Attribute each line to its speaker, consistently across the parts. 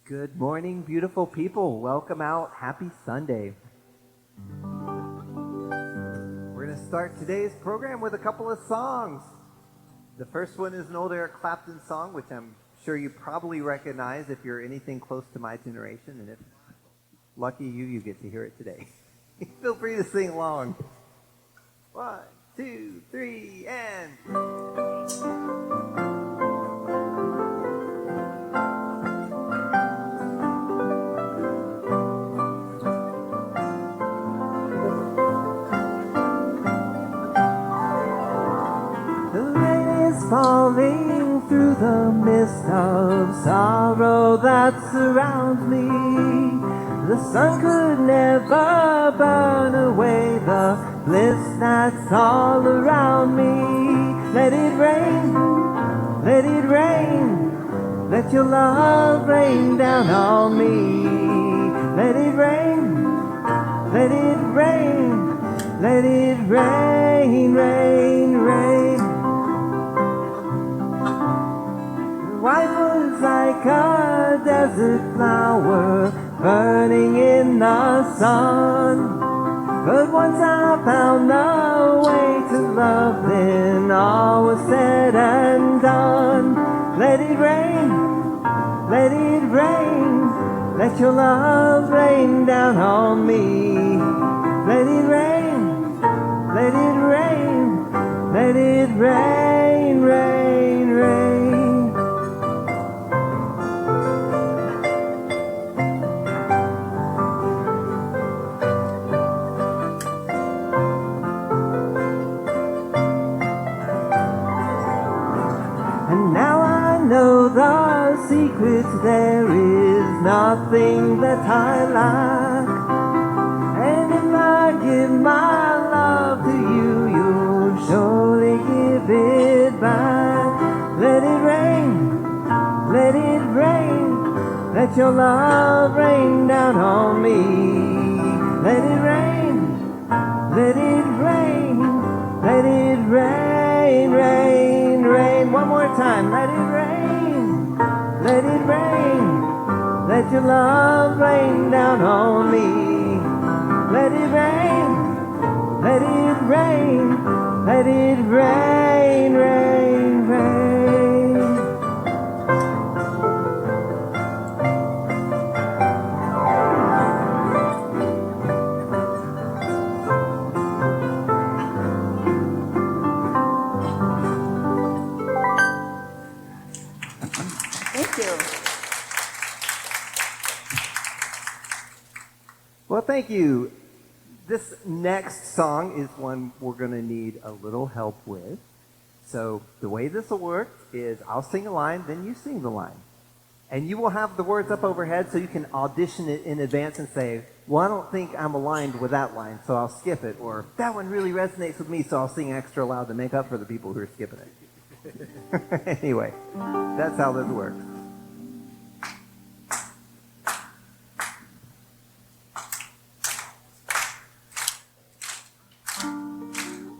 Speaker 1: Good morning, beautiful people. Welcome out. Happy Sunday. We're going to start today's program with a couple of songs. The first one is an old Eric Clapton song, which I'm sure you probably recognize if you're anything close to my generation. And if lucky you get to hear it today. Feel free to sing along. 1, 2, 3, and... Falling through the mist of sorrow that surrounds me. The sun could never burn away the bliss that's all around me. Let it rain, let it rain, let your love rain down on me. Let it rain, let it rain, let it rain, rain, rain. White was like a desert flower burning in the sun. But once I found a way to love, then all was said and done. Let it rain, let it rain, let your love rain down on me. Let it rain, let it rain, let it rain, rain, rain. Know the secrets, there is nothing that I lack. And if I give my love to you, you'll surely give it back. Let it rain, let it rain, let your love rain down on me. Let it rain, let it rain, let it rain, rain, rain. One more time, let it rain. Let it rain, let your love rain down on me. Let it rain, let it rain, let it rain, rain, rain. Well, thank you. This next song is one we're going to need a little help with. So the way this will work is I'll sing a line, then you sing the line. And you will have the words up overhead so you can audition it in advance and say, well, I don't think I'm aligned with that line, so I'll skip it. Or that one really resonates with me, so I'll sing extra loud to make up for the people who are skipping it. Anyway, that's how this works.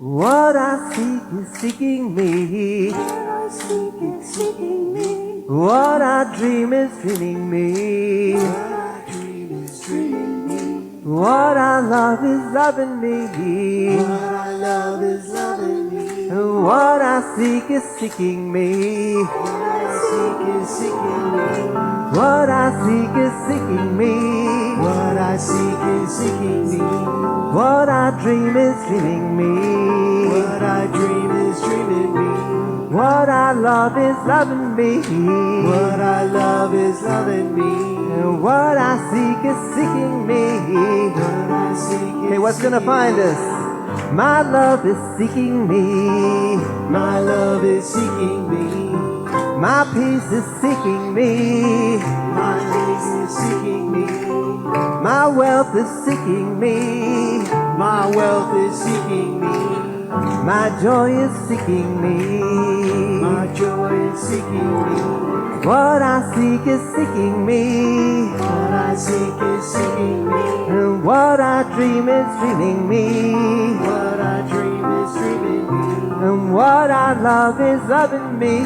Speaker 1: What I seek is seeking me. What I seek is seeking me. What I dream is dreaming me. What I dream is dreaming me. What I love is loving me. What I love is loving me. What I seek is seeking me. What I seek is seeking me. What I seek is seeking me. What I seek is seeking me. What I dream is dreaming me. What I dream is dreaming me. What I love is loving me. What I love is loving me. And what I seek is seeking me. What I seek is hey, what's gonna find us? My love is seeking me. My love is seeking me. My peace is seeking me. My peace is seeking me. My wealth is seeking me. My wealth is seeking me. My joy is seeking me. My joy is seeking me. What I seek is seeking me. What I seek is seeking me. And what I dream is dreaming me. What I dream is dreaming me. And what I love is loving me.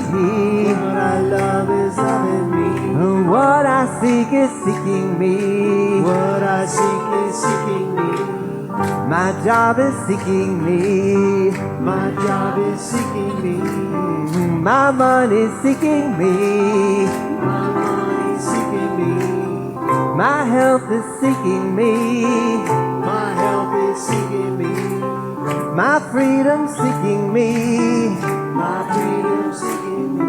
Speaker 1: What I love is loving me. What I seek is seeking me.
Speaker 2: What I seek is seeking me.
Speaker 1: My job is seeking me.
Speaker 2: My job is seeking me.
Speaker 1: My money's seeking me.
Speaker 2: My money's seeking me.
Speaker 1: My health is seeking me.
Speaker 2: My health is seeking me.
Speaker 1: My freedom's seeking me.
Speaker 2: My freedom's seeking me.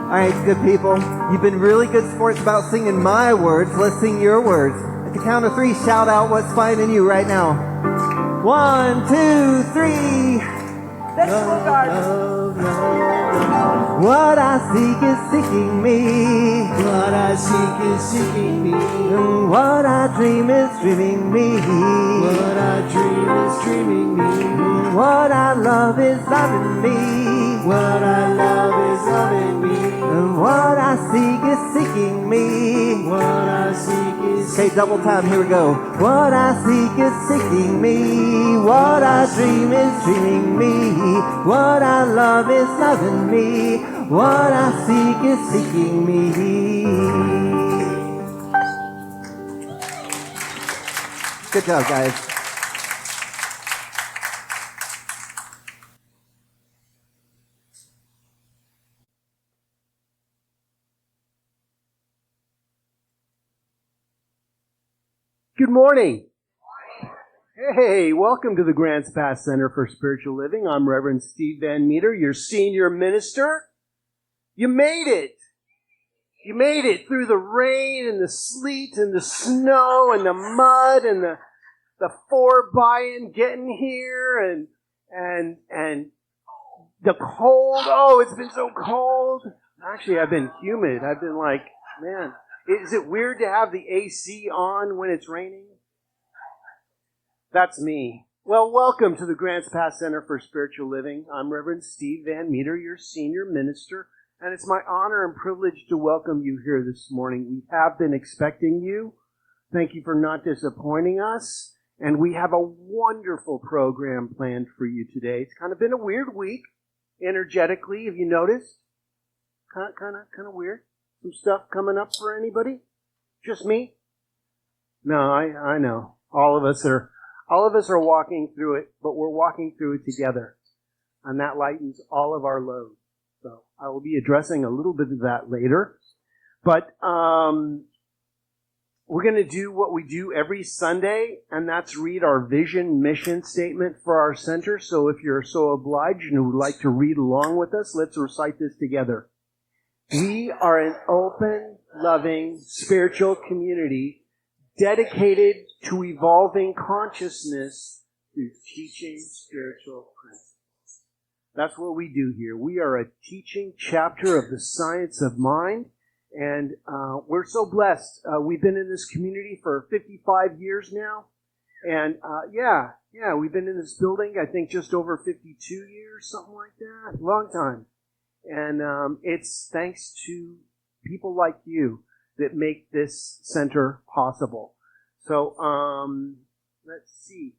Speaker 1: All right, good people. You've been really good sports about singing my words. Let's sing your words. At the count of 3, shout out what's finding you right now. 1, 2, 3.
Speaker 3: Vegetable garden.
Speaker 2: Love, love, love.
Speaker 1: What I seek is seeking me.
Speaker 2: What I seek is seeking me.
Speaker 1: What I dream is dreaming me.
Speaker 2: What I dream is dreaming me.
Speaker 1: What I love is loving me.
Speaker 2: What I love is loving me.
Speaker 1: What I seek is seeking me.
Speaker 2: What I seek is
Speaker 1: Okay, double time, here we go. What I seek is seeking me. What I dream is dreaming me. What I love is loving me. What I seek is seeking me. Good job, guys.
Speaker 4: Good morning. Hey, welcome to the Grants Pass Center for Spiritual Living. I'm Reverend Steve Van Meter, your senior minister. You made it. You made it through the rain and the sleet and the snow and the mud and the 4x getting here and the cold. Oh, it's been so cold. Actually, I've been humid. I've been like, man. Is it weird to have the AC on when it's raining? That's me. Well, welcome to the Grants Pass Center for Spiritual Living. I'm Reverend Steve Van Meter, your senior minister, and it's my honor and privilege to welcome you here this morning. We have been expecting you. Thank you for not disappointing us, and we have a wonderful program planned for you today. It's kind of been a weird week, energetically. Have you noticed? Kind of weird. Some stuff coming up for anybody? Just me? No, I know. All of us are walking through it, but we're walking through it together. And that lightens all of our load. So I will be addressing a little bit of that later. But we're going to do what we do every Sunday, and that's read our vision mission statement for our center. So if you're so obliged and would like to read along with us, let's recite this together. We are an open, loving, spiritual community dedicated to evolving consciousness through teaching spiritual principles. That's what we do here. We are a teaching chapter of the science of mind, and we're so blessed. We've been in this community for 55 years now, and we've been in this building, I think, just over 52 years, something like that. Long time. And it's thanks to people like you that make this center possible. So let's see.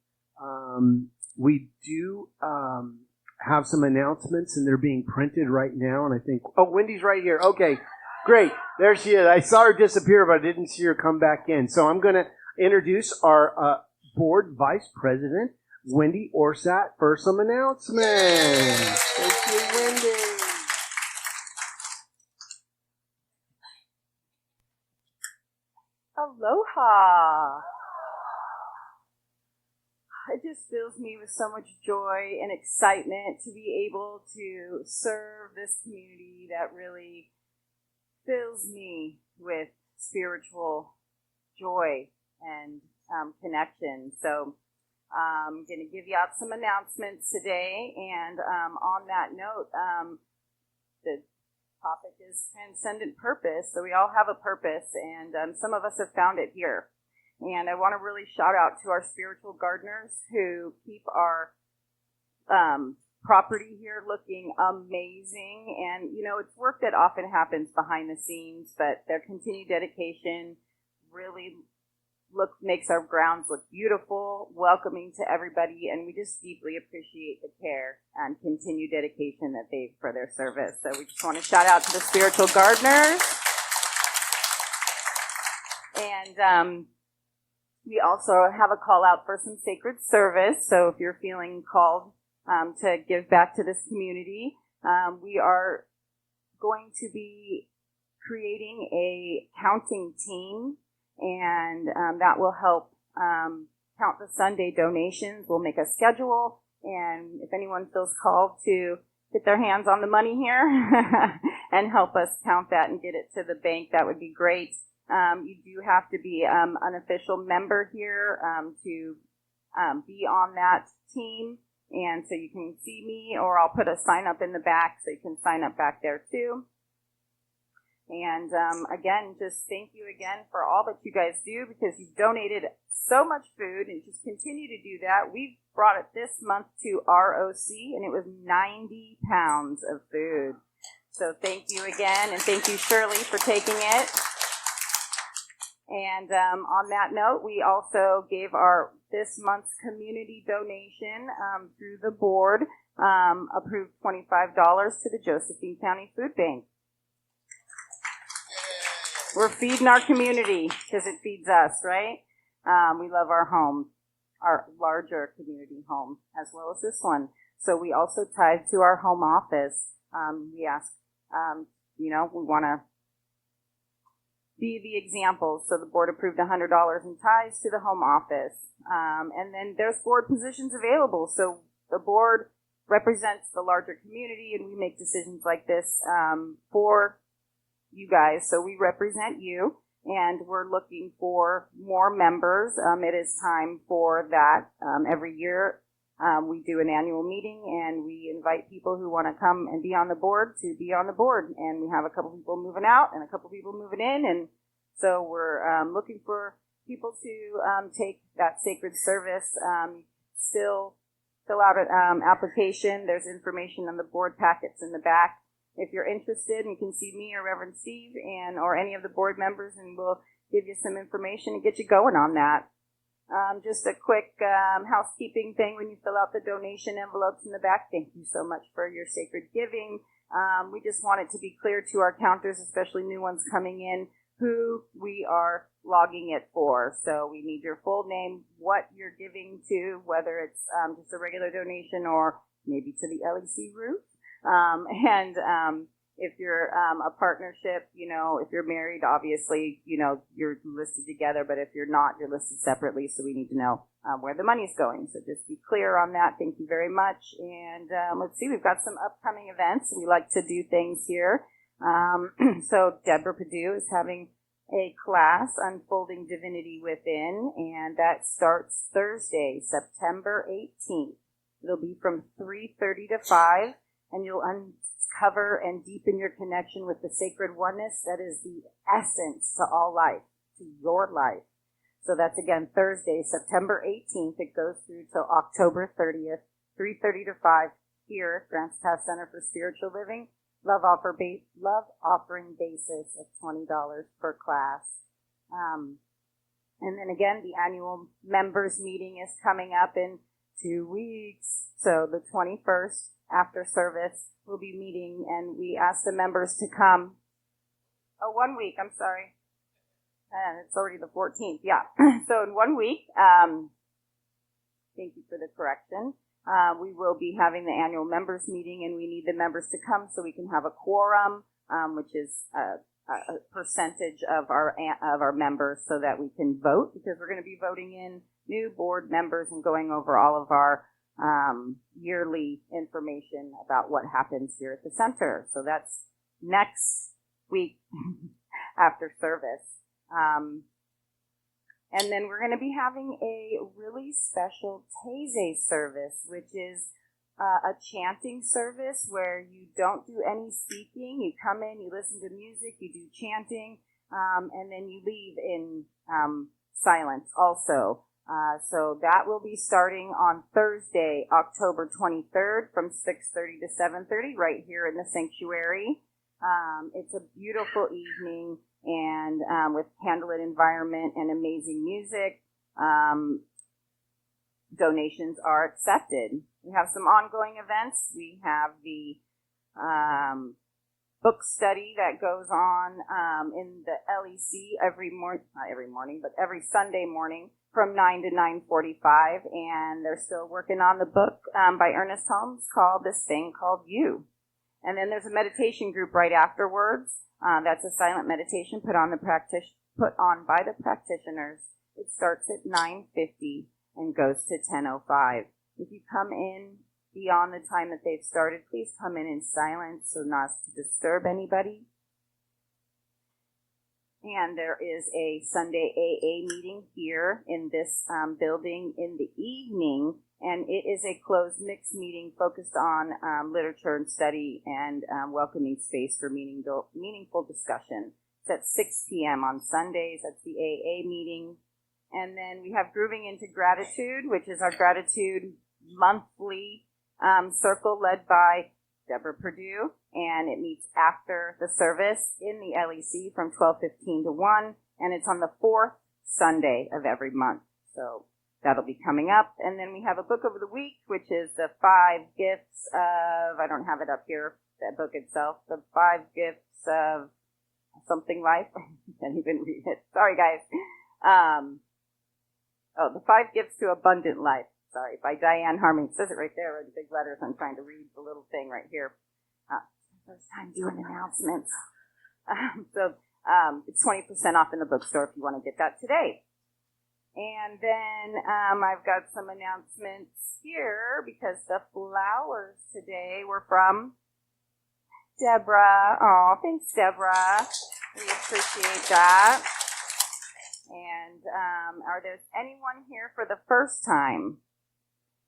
Speaker 4: We do have some announcements, and they're being printed right now. And I think, Wendy's right here. Okay, great. There she is. I saw her disappear, but I didn't see her come back in. So I'm going to introduce our board vice president, Wendy Orsat, for some announcements. Thank you, Wendy.
Speaker 3: Aloha! It just fills me with so much joy and excitement to be able to serve this community that really fills me with spiritual joy and connection. So I'm going to give you out some announcements today, and on that note, the topic is transcendent purpose. So we all have a purpose, and some of us have found it here. And I want to really shout out to our spiritual gardeners who keep our property here looking amazing. And, you know, it's work that often happens behind the scenes, but their continued dedication really makes our grounds look beautiful, welcoming to everybody, and we just deeply appreciate the care and continued dedication that they've for their service. So we just want to shout out to the spiritual gardeners. And we also have a call out for some sacred service. So if you're feeling called to give back to this community, we are going to be creating a counting team, and that will help count the Sunday donations. We'll make a schedule, and if anyone feels called to get their hands on the money here and help us count that and get it to the bank, that would be great. You do have to be an official member here to be on that team, and so you can see me, or I'll put a sign up in the back so you can sign up back there too. And again, just thank you again for all that you guys do, because you've donated so much food and just continue to do that. We've brought it this month to ROC, and it was 90 pounds of food. So thank you again, and thank you, Shirley, for taking it. And on that note, we also gave this month's community donation through the board, approved $25 to the Josephine County Food Bank. We're feeding our community because it feeds us, right? We love our home, our larger community home, as well as this one. So we also tithe to our home office. We ask, we want to be the example. So the board approved $100 in tithes to the home office. And then there's board positions available. So the board represents the larger community, and we make decisions like this for you guys. So we represent you, and we're looking for more members. It is time for that. Every year we do an annual meeting, and we invite people who want to come and be on the board to be on the board. And we have a couple people moving out and a couple people moving in, and so we're looking for people to take that sacred service. Still fill out an application. There's information on the board packets in the back. If you're interested, you can see me or Reverend Steve or any of the board members, and we'll give you some information and get you going on that. Just a quick housekeeping thing when you fill out the donation envelopes in the back. Thank you so much for your sacred giving. We just want it to be clear to our counters, especially new ones coming in, who we are logging it for. So we need your full name, what you're giving to, whether it's just a regular donation or maybe to the LEC roof. If you're a partnership, if you're married, obviously, you're listed together, but if you're not, you're listed separately, so we need to know where the money's going. So just be clear on that. Thank you very much. And let's see, we've got some upcoming events. We like to do things here. So Deborah Perdue is having a class, Unfolding Divinity Within, and that starts Thursday, September 18th. It'll be from 3:30 to 5. And you'll uncover and deepen your connection with the sacred oneness that is the essence to all life, to your life. So that's, again, Thursday, September 18th. It goes through till October 30th, 3:30 to 5, here at Grants Pass Center for Spiritual Living. Love offering basis of $20 per class. And then, again, the annual members meeting is coming up in 2 weeks. So the 21st, after service, we'll be meeting, and we ask the members to come. 1 week, I'm sorry. It's already the 14th, yeah. So in 1 week, thank you for the correction, we will be having the annual members meeting, and we need the members to come so we can have a quorum, which is a percentage of our members, so that we can vote, because we're going to be voting in new board members and going over all of our yearly information about what happens here at the center. So that's next week after service. And then we're going to be having a really special Taizé service, which is a chanting service where you don't do any speaking. You come in, you listen to music, you do chanting, and then you leave in silence also. So that will be starting on Thursday, October 23rd from 6:30 to 7:30 right here in the sanctuary. It's a beautiful evening, and with candlelit environment and amazing music. Donations are accepted. We have some ongoing events. We have the book study that goes on in the LEC not every morning, but every Sunday morning from 9 to 9:45. And they're still working on the book by Ernest Holmes called This Thing Called You. And then there's a meditation group right afterwards. That's a silent meditation put on by the practitioners. It starts at 9:50 and goes to 10:05. If you come in beyond the time that they've started, please come in silence so not to disturb anybody. And there is a Sunday AA meeting here in this building in the evening, and it is a closed mixed meeting focused on literature and study and welcoming space for meaningful discussion. It's at 6 p.m. on Sundays. That's the AA meeting. And then we have Grooving into Gratitude, which is our gratitude monthly circle led by Deborah Perdue, and it meets after the service in the LEC from 12:15 to 1, and it's on the fourth Sunday of every month. So that'll be coming up. And then we have a book of the week, which is the 5 gifts of, I don't have it up here, that book itself, the 5 gifts of something life. I can't even read it. Sorry, guys. The 5 Gifts to Abundant Life. Sorry, by Diane Harmon. It says it right there in big letters. I'm trying to read the little thing right here. First time doing announcements. It's 20% off in the bookstore if you want to get that today. And then I've got some announcements here because the flowers today were from Deborah. Oh, thanks, Deborah. We appreciate that. And are there anyone here for the first time?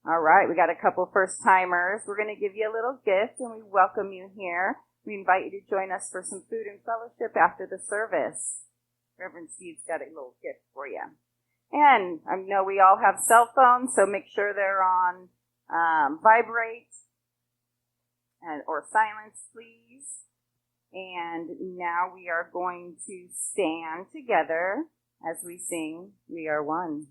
Speaker 3: All right, we got a couple first timers. We're going to give you a little gift, and we welcome you here. We invite you to join us for some food and fellowship after the service. Reverend Steve's got a little gift for you. And I know we all have cell phones, so make sure they're on vibrate or silence, please. And now we are going to stand together as we sing, We Are One.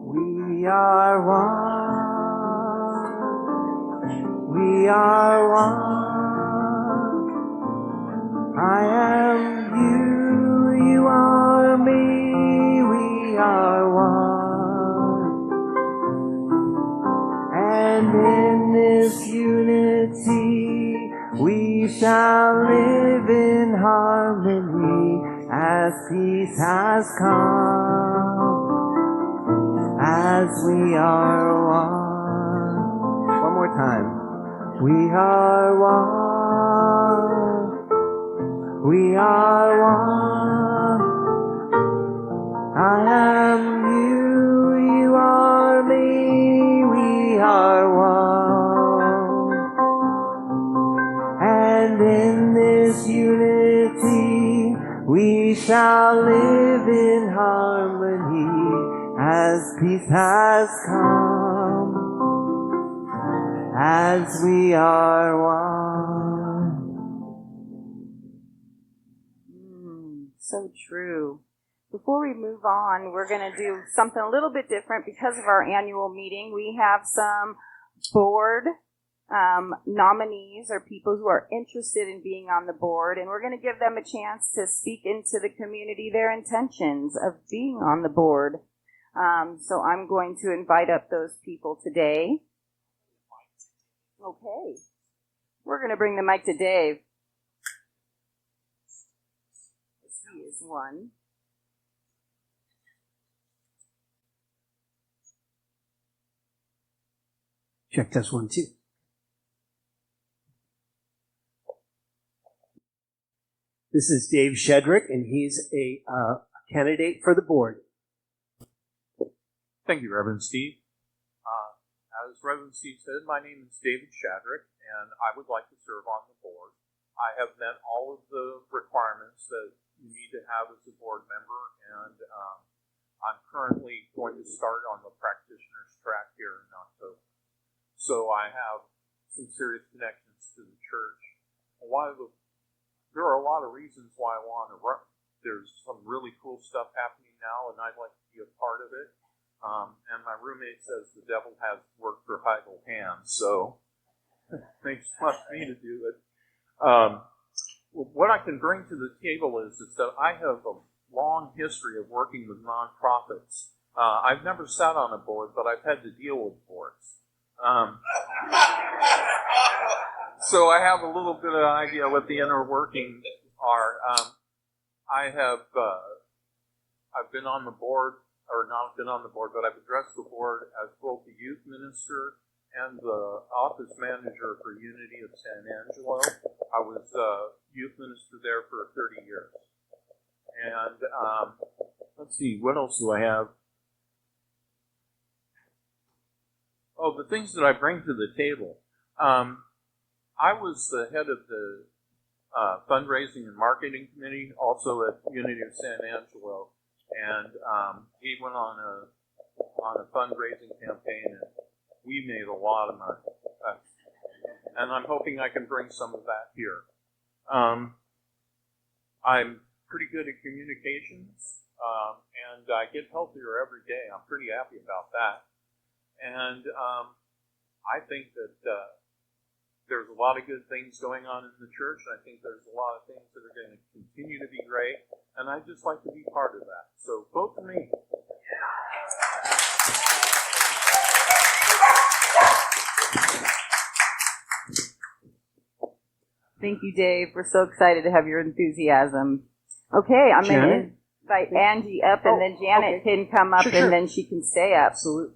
Speaker 1: We are one. We are one. I am you, you are me. We are one. And in this unity we shall live in harmony as peace has come. As we are one. One more time. We are one. We are one. I am you, you are me. We are one. And in this unity we shall live in harmony as peace has come, as we are one.
Speaker 3: So true. Before we move on, we're going to do something a little bit different because of our annual meeting. We have some board nominees or people who are interested in being on the board, and we're going to give them a chance to speak into the community their intentions of being on the board. So I'm going to invite up those people today. Okay. We're going to bring the mic to Dave. He is one.
Speaker 4: Check test 1, 2. This is Dave Shedrick, and he's a candidate for the board.
Speaker 5: Thank you, Reverend Steve. As Reverend Steve said, my name is David Shadrick, and I would like to serve on the board. I have met all of the requirements that you need to have as a board member, and I'm currently going to start on the practitioner's track here in October. so I have some serious connections to the church. There are a lot of reasons why I want to run. There's some really cool stuff happening now, and I'd like to be a part of it. And my roommate says the devil has work for idle hands, so makes want me to do it. What I can bring to the table is that I have a long history of working with nonprofits. I've never sat on a board, but I've had to deal with boards. So I have a little bit of an idea what the inner workings are. I've been on the board, or not been on the board, but I've addressed the board as both the youth minister and the office manager for Unity of San Angelo. I was youth minister there for 30 years. And let's see, what else do I have? Oh, the things that I bring to the table. I was the head of the fundraising and marketing committee, also at Unity of San Angelo, and he went on a fundraising campaign, and we made a lot of money. And I'm hoping I can bring some of that here. I'm pretty good at communications, and I get healthier every day. I'm pretty happy about that. And I think that there's a lot of good things going on in the church, and I think there's a lot of things that are going to continue to be great, and I'd just like to be part of that. So vote for me.
Speaker 3: Thank you, Dave. We're so excited to have your enthusiasm. Okay, I'm going to invite Angie up, and then Janet can come up, and then she can stay up.
Speaker 4: Absolutely.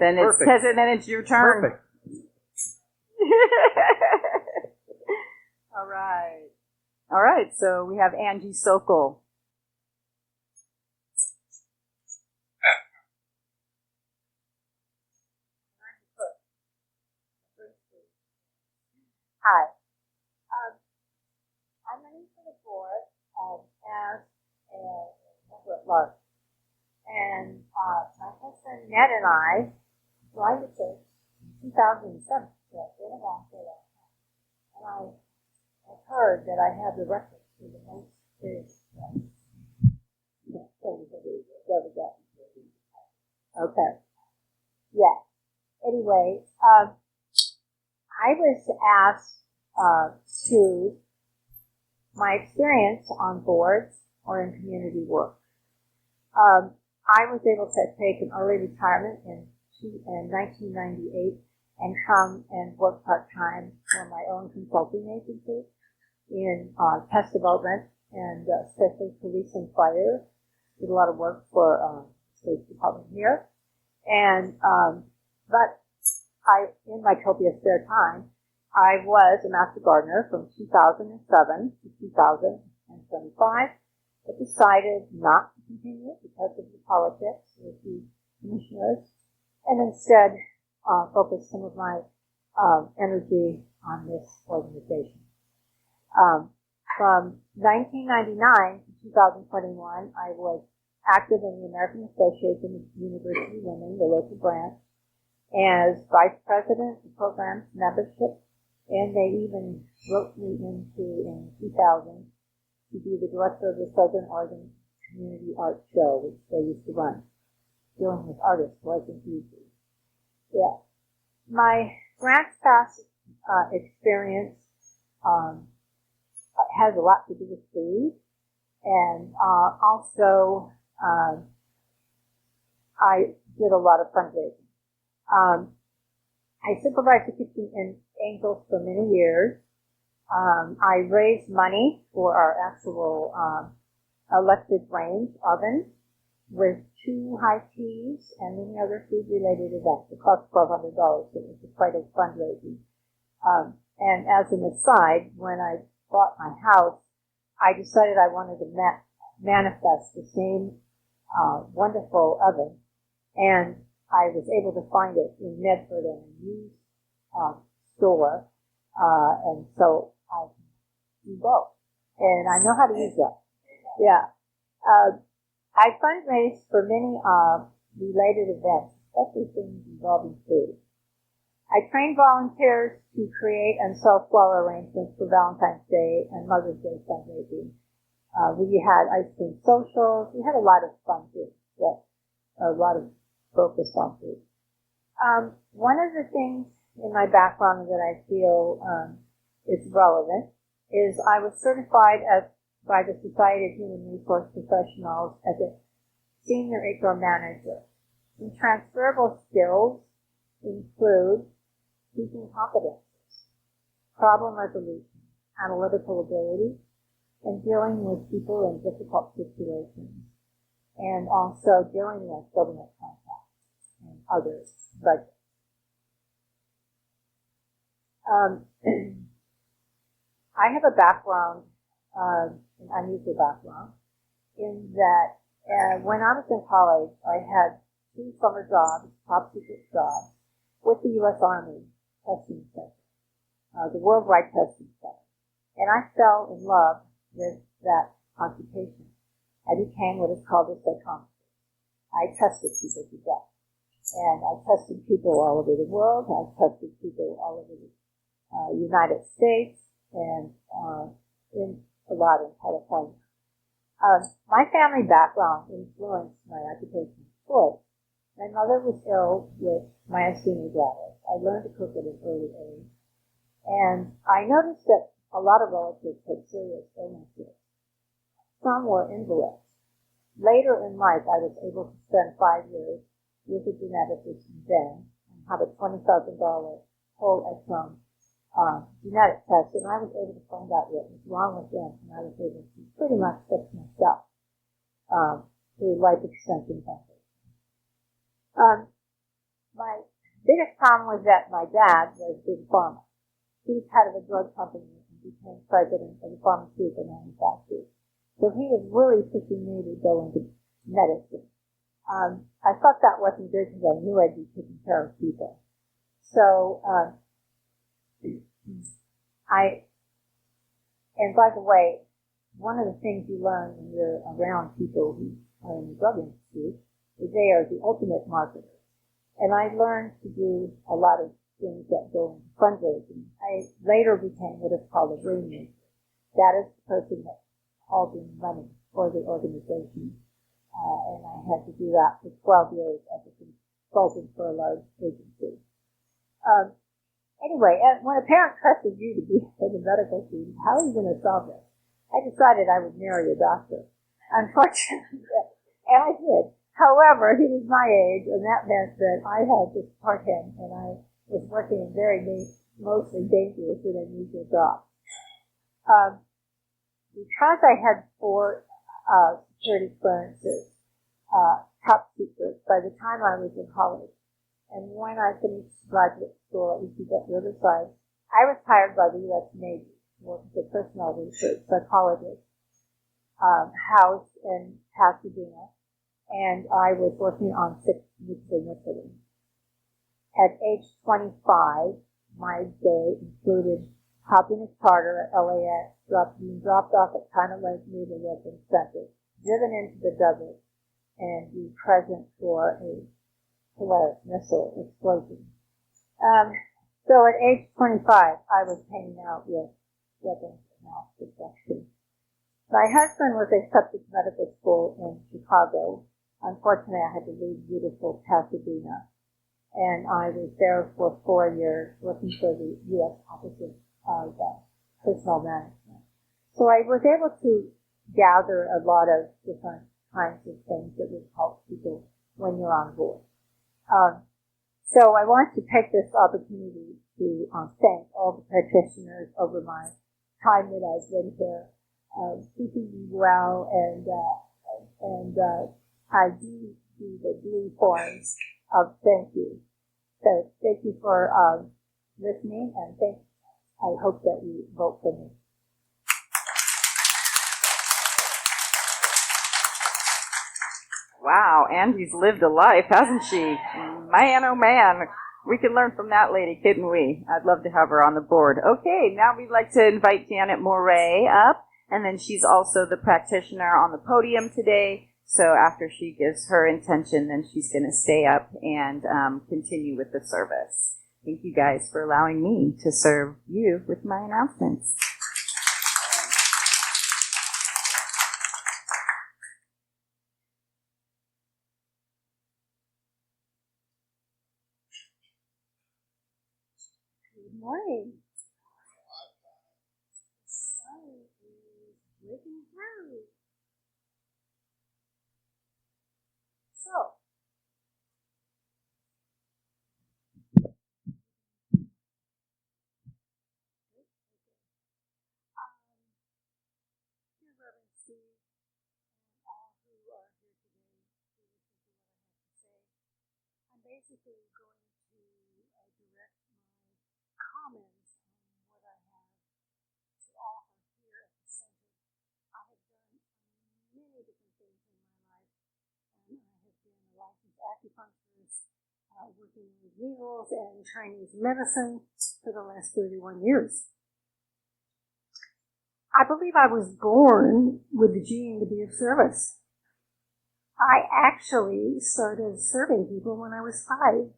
Speaker 3: Then it's your turn.
Speaker 4: Perfect.
Speaker 3: All right, so we have Angie Sokol.
Speaker 6: Hi. I'm running for the board as a member at large. And my husband Ned and I joined the church in 2007. So it's been a long time. And I have heard that I have the record for the most serious Okay. Yeah. Anyway, I was asked to my experience on boards or in community work. I was able to take an early retirement in 1998 and come and work part-time for my own consulting agency in test development and especially police and fire. Did a lot of work for State Department here. And but in my copious spare time, I was a master gardener from 2007 to 2025, but decided not to continue because of the politics with the commissioners, and instead focus some of my energy on this organization. From 1999 to 2021, I was active in the American Association of University Women, the local branch, as vice president of programs membership, and they even wrote me into in 2000 to be the director of the Southern Oregon Community Art Show, which they used to run. Dealing with artists wasn't easy. Yeah. My grants pass experience has a lot to do with food, and also I did a lot of fundraising. I supervised the kitchen in Angels for many years. I raised money for our actual electric range oven with 2 high teas and many other food-related events. It cost $1,200, so it was quite a fundraising. And as an aside, when I bought my house, I decided I wanted to manifest the same wonderful oven, and I was able to find it in Medford in a used store, and so I do both. And I know how to use that. Yeah. I fundraised for many related events, especially things involving food. I train volunteers to create and sell flower arrangements for Valentine's Day and Mother's Day fundraising. We had ice cream socials. We had a lot of fun things, a lot of focus on food. One of the things in my background that I feel is relevant is I was certified by the Society of Human Resource Professionals as a senior HR manager. And transferable skills include speaking competences, problem resolution, analytical ability, and dealing with people in difficult situations, and also dealing with government contacts and other budgets. I have a background, an unusual background, in that when I was in college, I had 2 summer jobs, top secret jobs, with the U.S. Army Testing Center, the Worldwide Testing Center. And I fell in love with that occupation. I became what is called a psychometrist. I tested people to death. And I tested people all over the world. I tested people all over the United States and in a lot in California. My family background influenced my occupation choice. My mother was ill with myasthenia gravis. I learned to cook at an early age. And I noticed that a lot of relatives had serious illnesses. Some were invalids. Later in life, I was able to spend 5 years with a geneticist in Bend and have a $20,000 whole exome genetic test, and I was able to find out what was wrong with them, and I was able to pretty much fix myself through life extension methods. My biggest problem was that my dad was big pharma. He was head of a drug company and became president of the pharmaceutical manufacturer. So he was really pushing me to go into medicine. I thought that wasn't good because I knew I'd be taking care of people. So, and by the way, one of the things you learn when you're around people who are in the drug industry is they are the ultimate marketers. And I learned to do a lot of things that go into fundraising. I later became what is called a rainmaker. That is the person that calls in money for the organization. And I had to do that for 12 years as a consultant for a large agency. Anyway, when a parent trusts you to be in the medical field, how are you going to solve this? I decided I would marry a doctor. Unfortunately, and I did. However, he was my age, and that meant that I had to support him, and I was working in very mostly dangerous and unusual jobs. Because I had 4 security clearances, top secret, by the time I was in college, and when I finished graduate school at UC Riverside, I was hired by the U.S. Navy to work as a personnel research psychologist, housed in Pasadena, and I was working on 6 nuclear missiles. At age 25, my day included hopping a charter at LAX, being dropped off at China Lake Naval Weapons Center, driven into the desert, and be present for a Polaris missile explosion. So at age 25, I was hanging out with weapons of mass destruction. My husband was accepted to medical school in Chicago. Unfortunately, I had to leave beautiful Pasadena, and I was there for 4 years working for the U.S. Office of Personnel Management. So I was able to gather a lot of different kinds of things that would help people when you're on board. So I want to take this opportunity to thank all the practitioners over my time that I've been here, keeping me well, and I do the blue forms of thank you. So thank you for listening, and I hope that you vote for me.
Speaker 3: Wow, Angie's lived a life, hasn't she? Man, oh man. We can learn from that lady, couldn't we? I'd love to have her on the board. Okay, now we'd like to invite Janet Moray up, and then she's also the practitioner on the podium today. So after she gives her intention, then she's going to stay up and continue with the service. Thank you guys for allowing me to serve you with my announcements.
Speaker 6: Good morning. The sun is breaking through. So, dear Reverend Steve and all who are here today to listen to what I have to say, I'm basically going to direct my comments on what I have to offer here at the center. I have done many different things in my life, and I have been a licensed acupuncturist, working with needles and Chinese medicine for the last 31 years. I believe I was born with the gene to be of service. I actually started serving people when I was 5.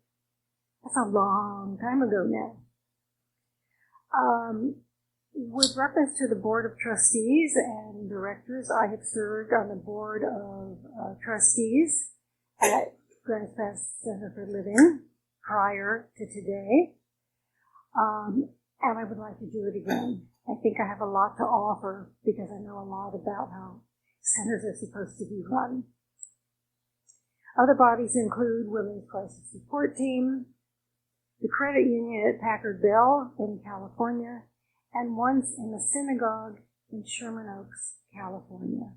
Speaker 6: That's a long time ago now. With reference to the Board of Trustees and Directors, I have served on the Board of Trustees at Grants Pass Center for Living prior to today, and I would like to do it again. I think I have a lot to offer because I know a lot about how centers are supposed to be run. Other bodies include Women's Crisis Support Team, the credit union at Packard Bell in California, and once in a synagogue in Sherman Oaks, California.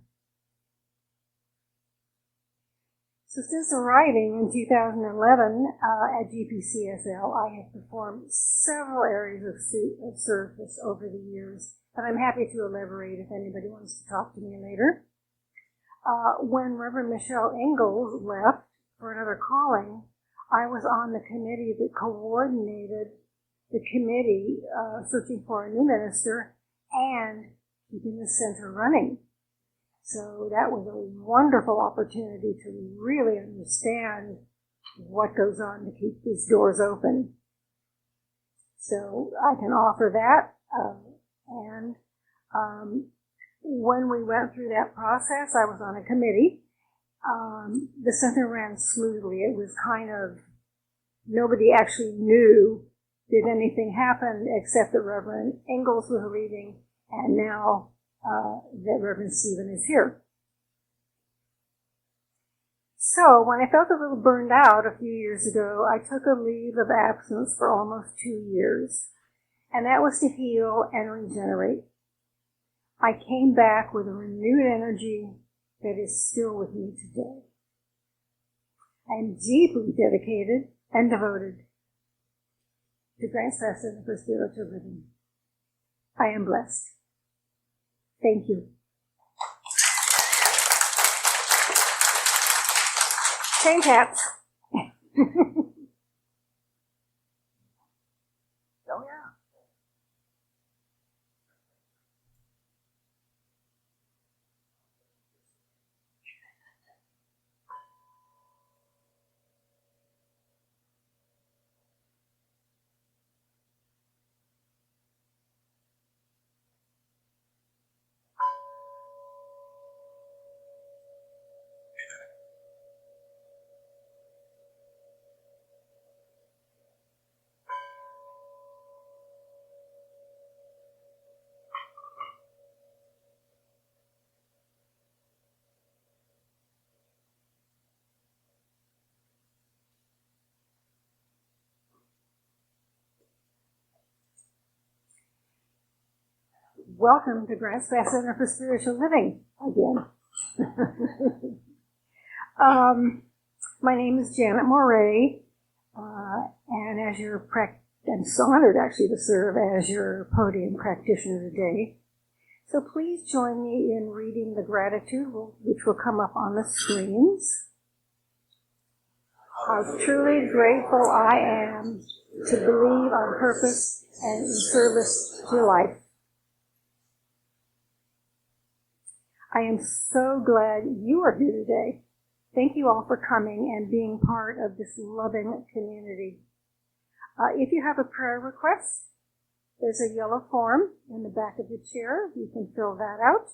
Speaker 6: So since arriving in 2011 at GPCSL, I have performed several areas of service over the years, and I'm happy to elaborate if anybody wants to talk to me later. When Reverend Michelle Ingalls left for another calling, I was on the committee that coordinated the committee searching for a new minister and keeping the center running. So that was a wonderful opportunity to really understand what goes on to keep these doors open. So I can offer that. When we went through that process, I was on a committee. The center ran smoothly. It was kind of, nobody actually knew did anything happen except that Reverend Ingalls was leaving, and now that Reverend Stephen is here. So when I felt a little burned out a few years ago, I took a leave of absence for almost 2 years, and that was to heal and regenerate. I came back with a renewed energy that is still with me today. I am deeply dedicated and devoted to Grants Pass Center for Spiritual Living. I am blessed. Thank you. Change hats. Oh, yeah. Welcome to Grants Pass Center for Spiritual Living again. My name is Janet Moray, and as your I'm so honored actually to serve as your podium practitioner today. So please join me in reading the gratitude, which will come up on the screens. How truly grateful I am to believe on purpose and in service to life. I am so glad you are here today. Thank you all for coming and being part of this loving community. If you have a prayer request, there's a yellow form in the back of the chair. You can fill that out.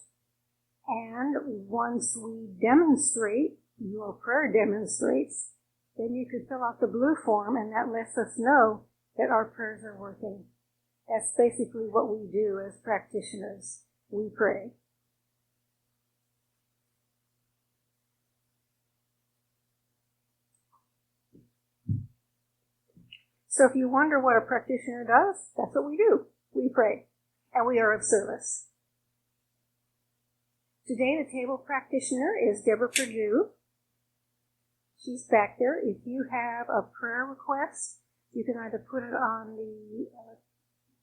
Speaker 6: And once we demonstrate, your prayer demonstrates, then you can fill out the blue form, and that lets us know that our prayers are working. That's basically what we do as practitioners. We pray. So if you wonder what a practitioner does, that's what we do. We pray, and we are of service. Today, the table practitioner is Deborah Perdue. She's back there. If you have a prayer request, you can either put it on the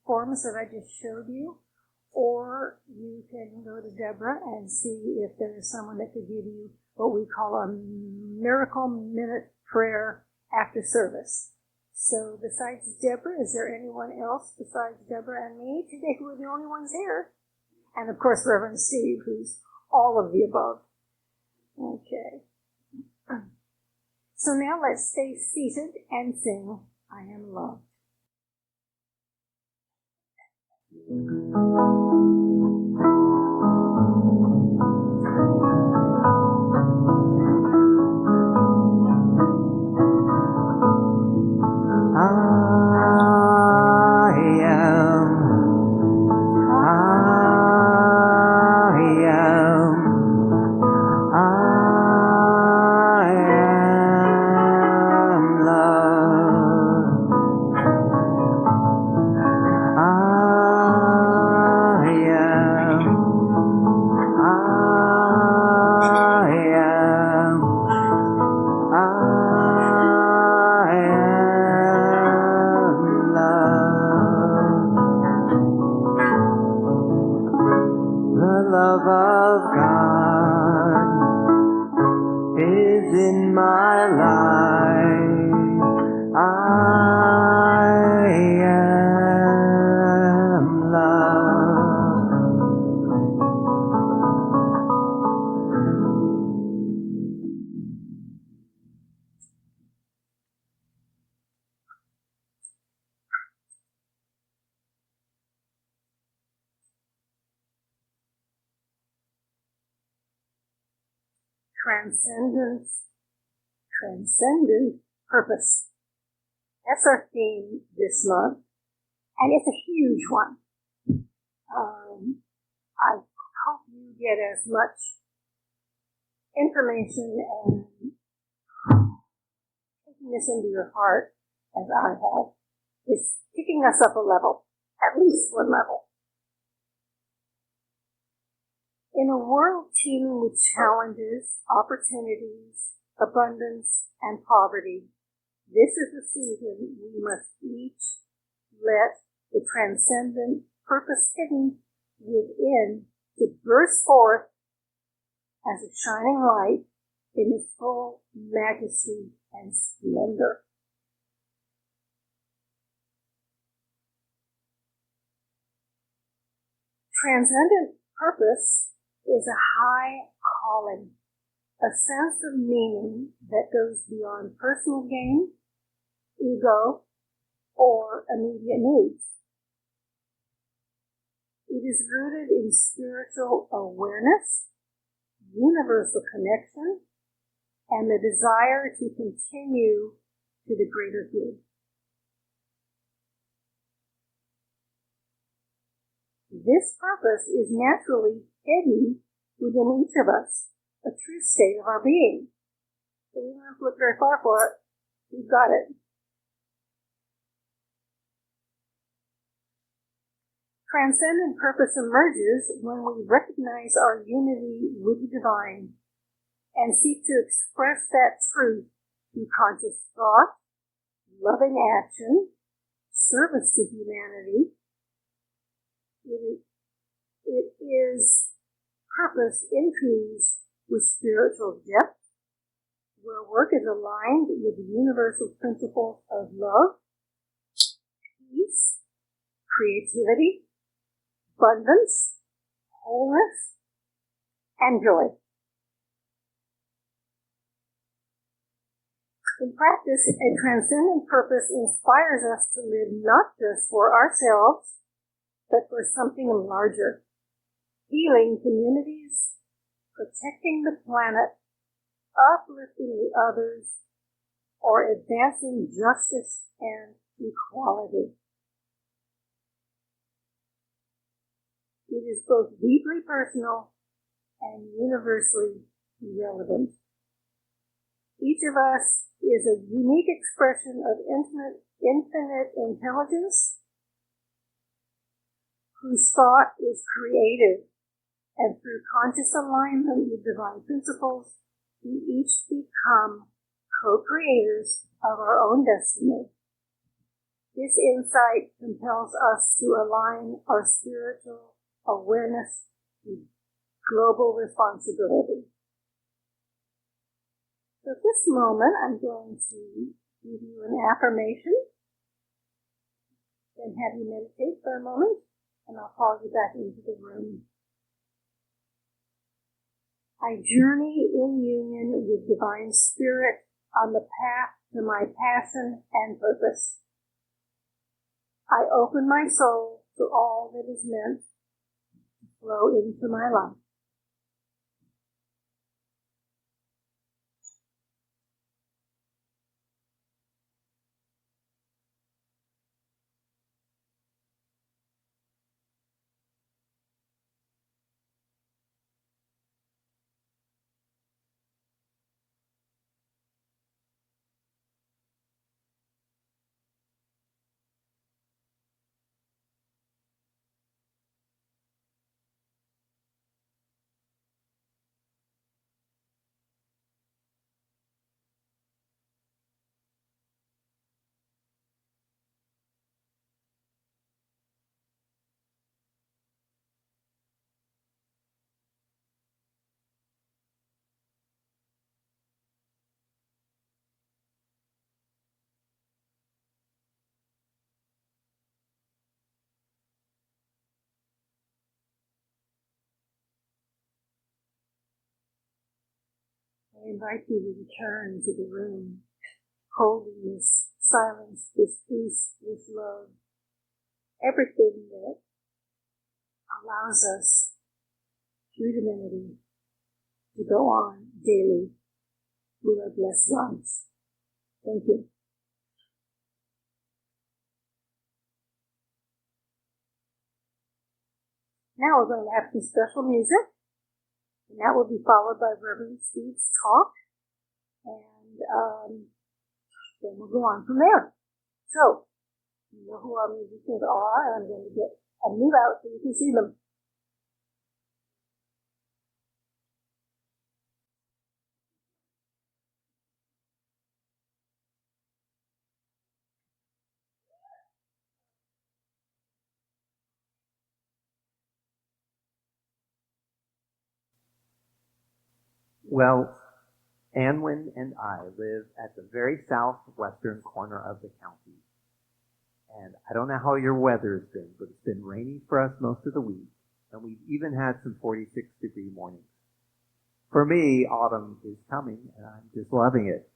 Speaker 6: forms that I just showed you, or you can go to Deborah and see if there is someone that could give you what we call a miracle minute prayer after service. So besides Deborah, is there anyone else besides Deborah and me today who are the only ones here? And of course, Reverend Steve, who's all of the above. Okay. So now let's stay seated and sing, I Am Loved. Transcendent purpose. That's our theme this month, and it's a huge one. I hope you get as much information and taking this into your heart as I have. It's kicking us up a level, at least one level. In a world teeming with challenges, opportunities, abundance, and poverty, this is a season we must each let the transcendent purpose hidden within to burst forth as a shining light in its full majesty and splendor. Transcendent purpose is a high calling, a sense of meaning that goes beyond personal gain, ego, or immediate needs. It is rooted in spiritual awareness, universal connection, and the desire to continue to the greater good. This purpose is naturally hidden within each of us, a true state of our being. So we don't have to look very far for it. We've got it. Transcendent purpose emerges when we recognize our unity with the divine and seek to express that truth through conscious thought, loving action, service to humanity. It is purpose infused with spiritual depth, where work is aligned with the universal principles of love, peace, creativity, abundance, wholeness, and joy. In practice, a transcendent purpose inspires us to live not just for ourselves, but for something larger, healing communities, protecting the planet, uplifting the others, or advancing justice and equality. It is both deeply personal and universally relevant. Each of us is a unique expression of infinite intelligence whose thought is creative, and through conscious alignment with divine principles, we each become co-creators of our own destiny. This insight compels us to align our spiritual awareness with global responsibility. So at this moment, I'm going to give you an affirmation, then have you meditate for a moment, and I'll call you back into the room. I journey in union with Divine Spirit on the path to my passion and purpose. I open my soul to all that is meant to flow into my life. I invite you to return to the room, holding this silence, this peace, this love, everything that allows us through divinity to go on daily with our blessed lives. Thank you. Now we're going to have some special music, and that will be followed by Reverend Steve's talk, and then we'll go on from there. So, you know who our musicians are, and I'm going to get a move out so you can see them.
Speaker 1: Well, Anwin and I live at the very southwestern corner of the county. And I don't know how your weather's been, but it's been rainy for us most of the week. And we've even had some 46-degree mornings. For me, autumn is coming, and I'm just loving it.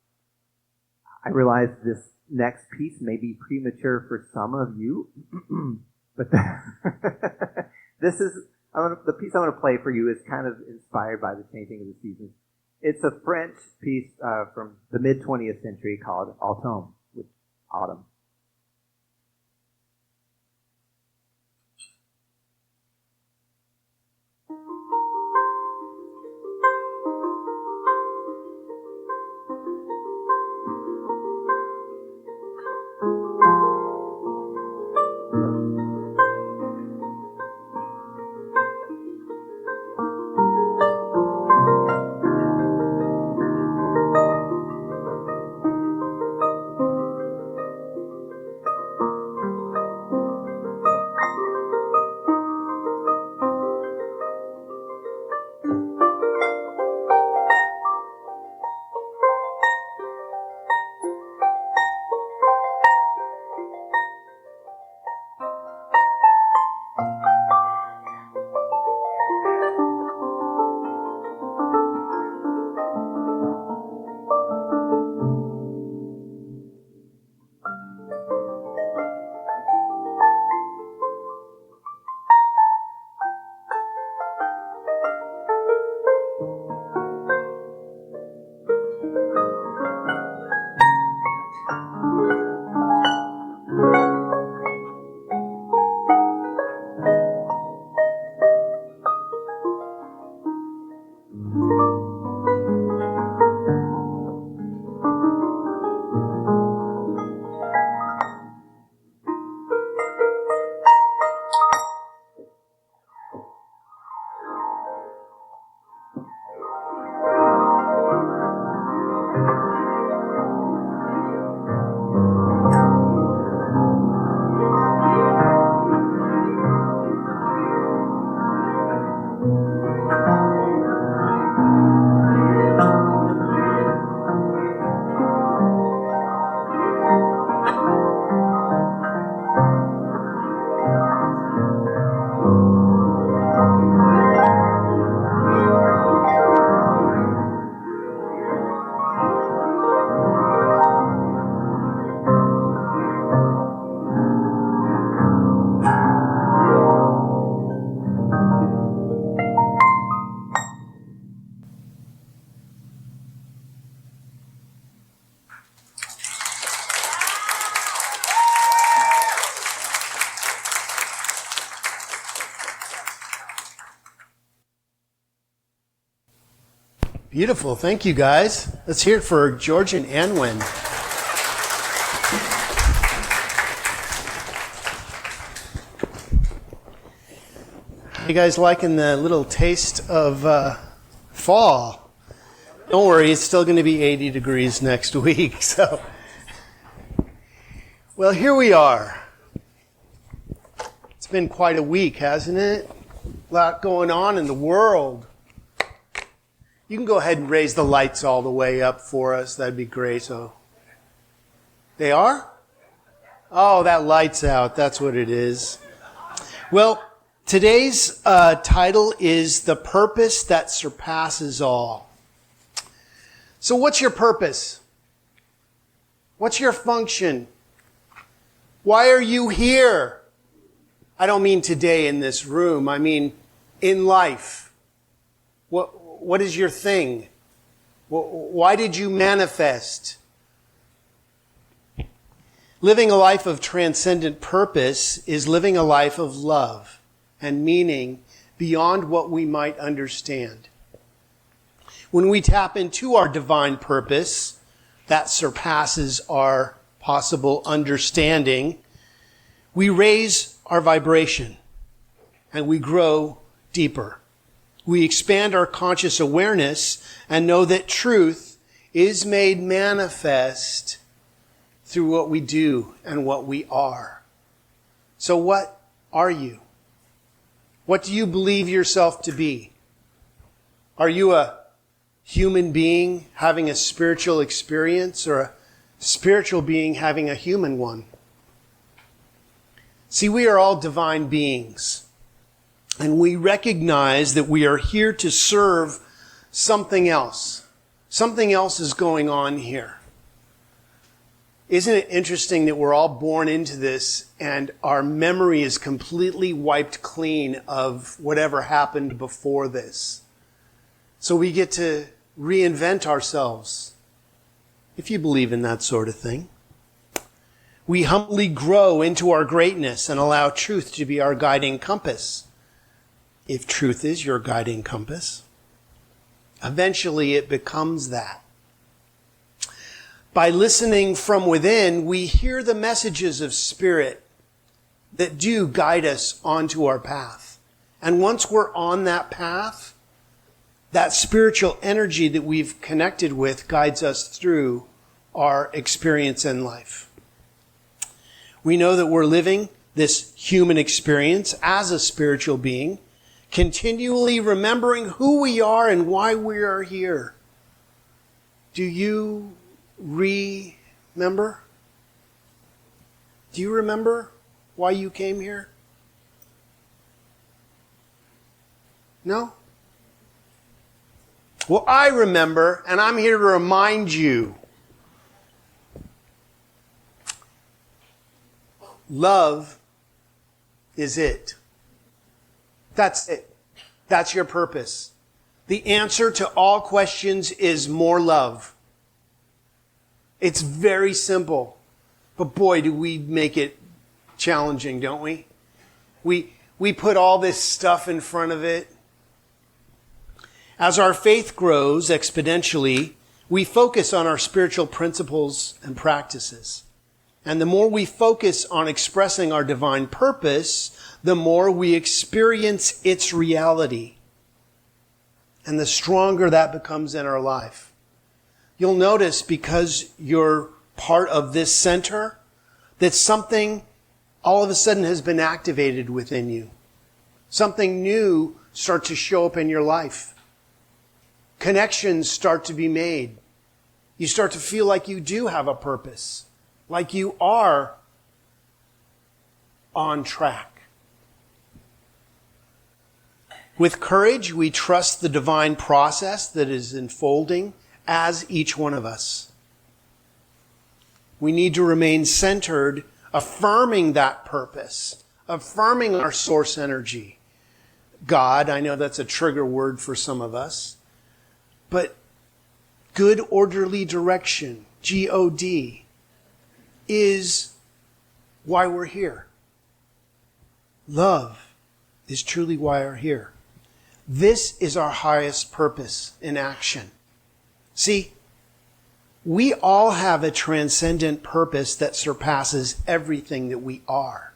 Speaker 1: I realize this next piece may be premature for some of you, but this is the piece I'm going to play for you is kind of inspired by the changing of the seasons. It's a French piece from the mid-20th century called Automne, which autumn.
Speaker 4: Beautiful. Thank you, guys. Let's hear it for George and Anwen. You guys liking the little taste of fall? Don't worry, it's still going to be 80 degrees next week. So, well, here we are. It's been quite a week, hasn't it? A lot going on in the world. You can go ahead and raise the lights all the way up for us. That'd be great. So, they are? Oh, that light's out. That's what it is. Well, today's title is The Purpose That Surpasses All. So what's your purpose? What's your function? Why are you here? I don't mean today in this room. I mean in life. What is your thing? Why did you manifest? Living a life of transcendent purpose is living a life of love and meaning beyond what we might understand. When we tap into our divine purpose that surpasses our possible understanding, we raise our vibration and we grow deeper. We expand our conscious awareness and know that truth is made manifest through what we do and what we are. So what are you? What do you believe yourself to be? Are you a human being having a spiritual experience or a spiritual being having a human one? See, we are all divine beings. And we recognize that we are here to serve something else. Something else is going on here. Isn't it interesting that we're all born into this and our memory is completely wiped clean of whatever happened before this? So we get to reinvent ourselves, if you believe in that sort of thing. We humbly grow into our greatness and allow truth to be our guiding compass. If truth is your guiding compass, eventually it becomes that. By listening from within, we hear the messages of Spirit that do guide us onto our path. And once we're on that path, that spiritual energy that we've connected with guides us through our experience in life. We know that we're living this human experience as a spiritual being, continually remembering who we are and why we are here. Do you remember? Do you remember why you came here? No? Well, I remember, and I'm here to remind you. Love is it. That's it. That's your purpose. The answer to all questions is more love. It's very simple. But boy, do we make it challenging, don't we? We put all this stuff in front of it. As our faith grows exponentially, we focus on our spiritual principles and practices. And the more we focus on expressing our divine purpose, the more we experience its reality. And the stronger that becomes in our life. You'll notice, because you're part of this center, that something all of a sudden has been activated within you. Something new starts to show up in your life. Connections start to be made. You start to feel like you do have a purpose. Like you are on track. With courage, we trust the divine process that is unfolding as each one of us. We need to remain centered, affirming that purpose, affirming our source energy. God, I know that's a trigger word for some of us, but good orderly direction, G-O-D, is why we're here. Love is truly why we're here. This is our highest purpose in action. See, we all have a transcendent purpose that surpasses everything that we are.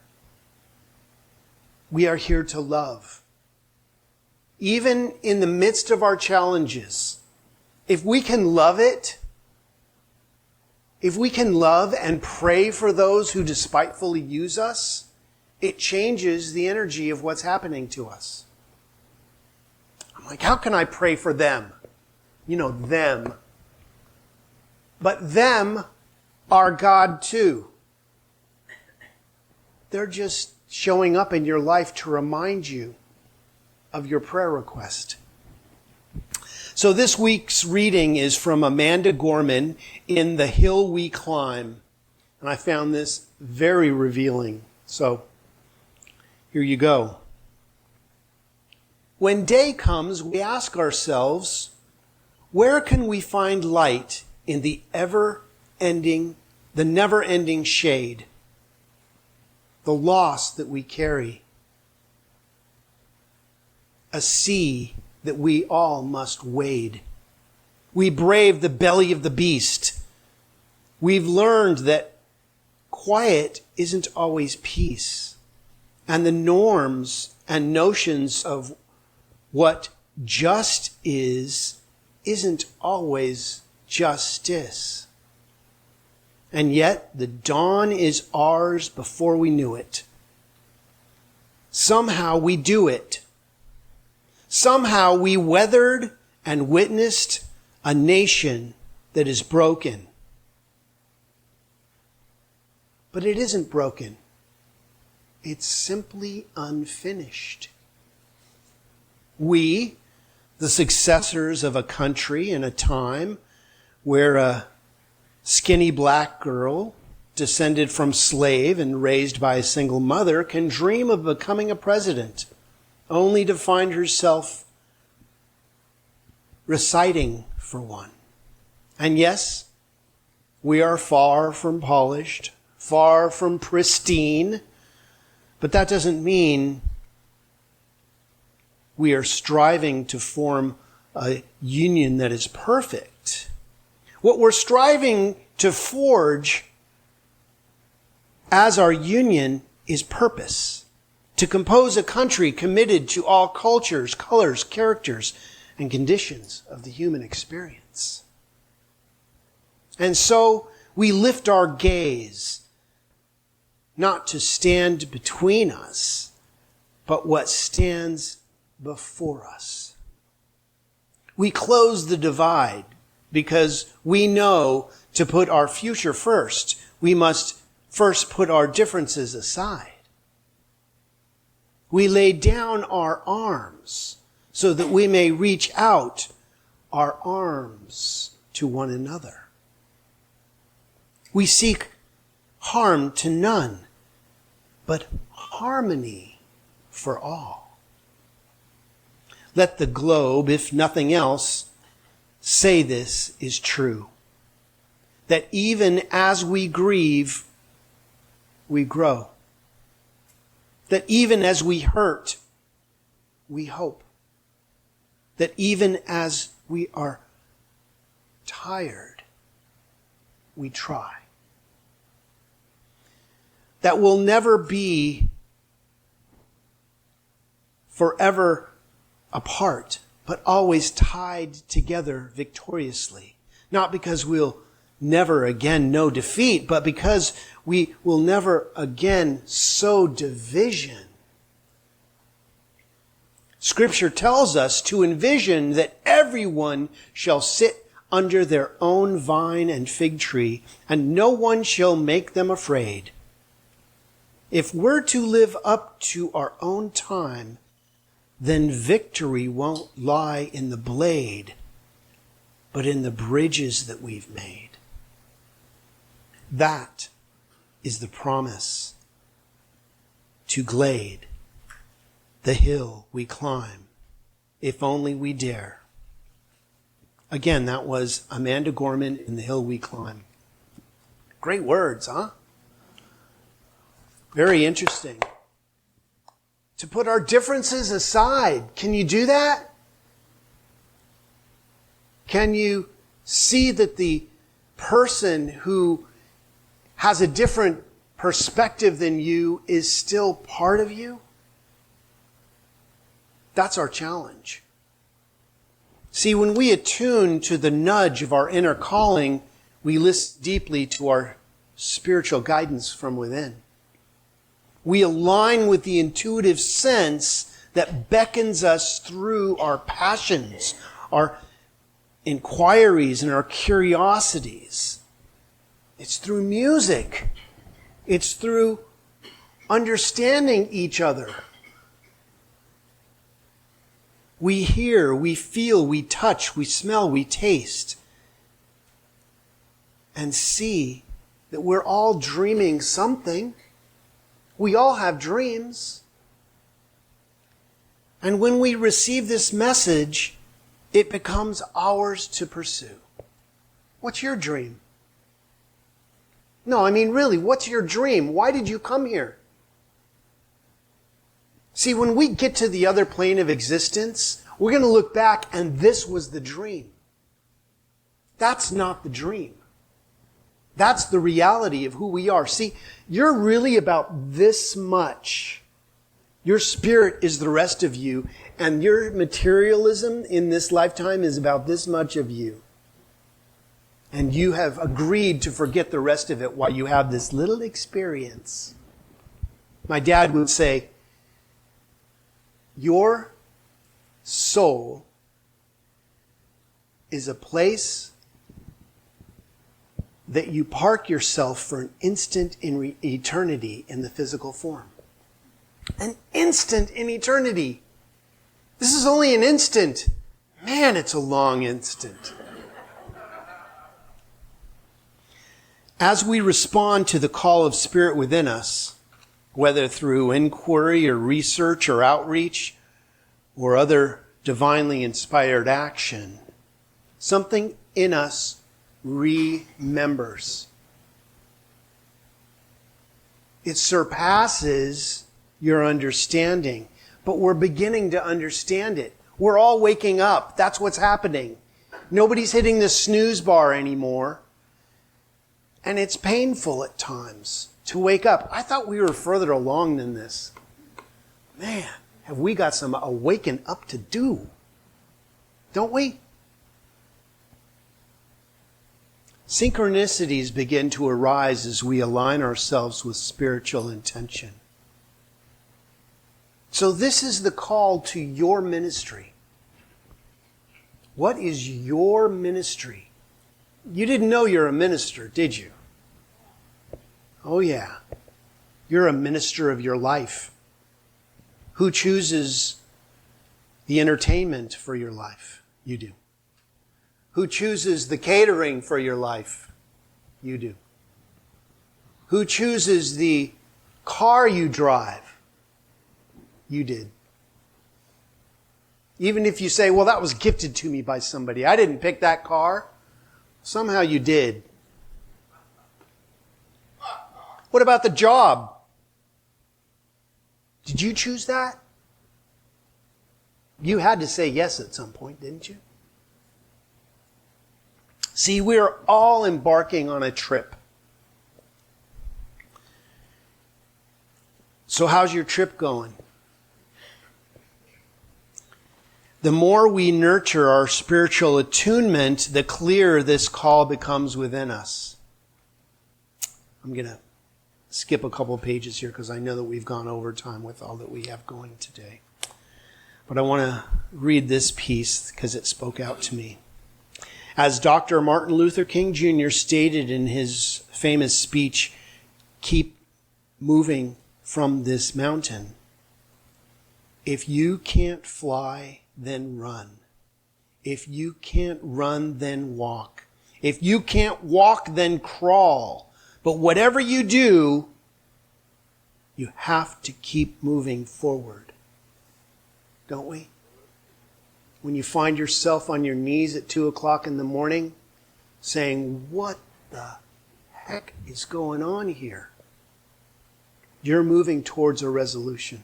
Speaker 4: We are here to love. Even in the midst of our challenges, if we can love it, if we can love and pray for those who despitefully use us, it changes the energy of what's happening to us. I'm like, how can I pray for them? You know, them. But them are God too. They're just showing up in your life to remind you of your prayer request. So this week's reading is from Amanda Gorman in The Hill We Climb. And I found this very revealing. So here you go. When day comes, we ask ourselves, where can we find light in the never-ending shade, the loss that we carry, a sea that we all must wade? We brave the belly of the beast. We've learned that quiet isn't always peace, and the norms and notions of what just isn't always justice. And yet the dawn is ours before we knew it. Somehow we do it. Somehow we weathered and witnessed a nation that is broken. But it isn't broken. It's simply unfinished. We, the successors of a country in a time where a skinny black girl, descended from slave and raised by a single mother, can dream of becoming a president, only to find herself reciting for one. And yes, we are far from polished, far from pristine, but that doesn't mean we are striving to form a union that is perfect. What we're striving to forge as our union is purpose. To compose a country committed to all cultures, colors, characters, and conditions of the human experience. And so we lift our gaze, not to stand between us, but what stands before us. We close the divide because we know to put our future first, we must first put our differences aside. We lay down our arms so that we may reach out our arms to one another. We seek harm to none, but harmony for all. Let the globe, if nothing else, say this is true. That even as we grieve, we grow. That even as we hurt, we hope. That even as we are tired, we try. That we'll never be forever apart, but always tied together victoriously. Not because we'll never again know defeat, but because we will never again sow division. Scripture tells us to envision that everyone shall sit under their own vine and fig tree, and no one shall make them afraid. If we're to live up to our own time, then victory won't lie in the blade, but in the bridges that we've made. That is the promise to glade, the hill we climb, if only we dare. Again, that was Amanda Gorman in The Hill We Climb. Great words, huh? Very interesting. To put our differences aside. Can you do that? Can you See that the person who has a different perspective than you is still part of you. That's our challenge. See, when we attune to the nudge of our inner calling, we listen deeply to our spiritual guidance from within. We align with the intuitive sense that beckons us through our passions, our inquiries, and our curiosities. It's through music. It's through understanding each other. We hear, we feel, we touch, we smell, we taste, and see that we're all dreaming something. We all have dreams. And when we receive this message, it becomes ours to pursue. What's your dream? No, I mean really, what's your dream? Why did you come here? See, when we get to the other plane of existence, we're going to look back and this was the dream. That's not the dream. That's the reality of who we are. See, you're really about this much. Your spirit is the rest of you, and your materialism in this lifetime is about this much of you. And you have agreed to forget the rest of it while you have this little experience. My dad would say, your soul is a place that you park yourself for an instant in eternity in the physical form. An instant in eternity. This is only an instant. Man, it's a long instant. As we respond to the call of Spirit within us, whether through inquiry or research or outreach or other divinely inspired action, something in us remembers. It surpasses your understanding, but we're beginning to understand it. We're all waking up. That's what's happening. Nobody's hitting the snooze bar anymore. And it's painful at times to wake up. I thought we were further along than this. Man, have we got some waking up to do? Don't we? Synchronicities begin to arise as we align ourselves with spiritual intention. So this is the call to your ministry. What is your ministry? You didn't know you're a minister, did you? Oh yeah. You're a minister of your life. Who chooses the entertainment for your life? You do. Who chooses the catering for your life? You do. Who chooses the car you drive? You did. Even if you say, well, that was gifted to me by somebody. I didn't pick that car. Somehow you did. What about the job? Did you choose that? You had to say yes at some point, didn't you? See, we are all embarking on a trip. So how's your trip going? The more we nurture our spiritual attunement, the clearer this call becomes within us. I'm going to skip a couple of pages here because I know that we've gone over time with all that we have going today. But I want to read this piece because it spoke out to me. As Dr. Martin Luther King Jr. stated in his famous speech, "Keep moving from this mountain. If you can't fly, then run. If you can't run, then walk. If you can't walk, then crawl. But whatever you do, you have to keep moving forward." Don't we? When you find yourself on your knees at 2 o'clock in the morning saying, what the heck is going on here? You're moving towards a resolution.